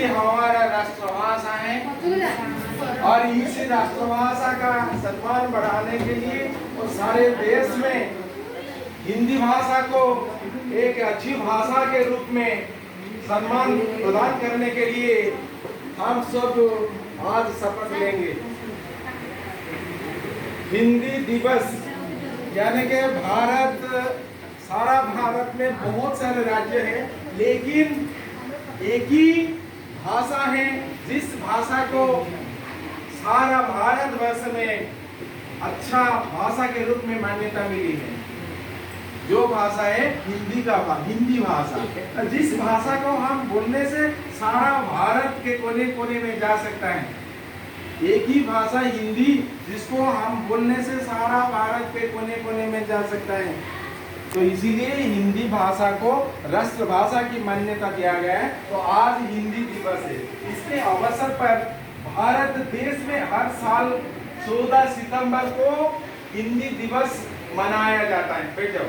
हमारा राष्ट्रभाषा है और इस राष्ट्रभाषा का सम्मान बढ़ाने के लिए और सारे देश में हिंदी भाषा को एक अच्छी भाषा के रूप में सम्मान प्रदान करने के लिए हम सब आज शपथ लेंगे। हिंदी दिवस यानी कि सारा भारत में बहुत सारे राज्य हैं, लेकिन एक ही भाषा है जिस भाषा को सारा भारतवर्ष में अच्छा भाषा के रूप में मान्यता मिली है। जो भाषा है हिंदी भाषा, जिस भाषा को हम बोलने से सारा भारत के कोने कोने में जा सकता है। एक ही भाषा हिंदी जिसको हम बोलने से सारा भारत के कोने कोने में जा सकता है। तो इसीलिए हिंदी भाषा को राष्ट्रभाषा की मान्यता दिया गया है। तो आज हिंदी दिवस है। इसके अवसर पर भारत देश में हर साल 14 सितंबर को हिंदी दिवस मनाया जाता है। बैठ जाओ।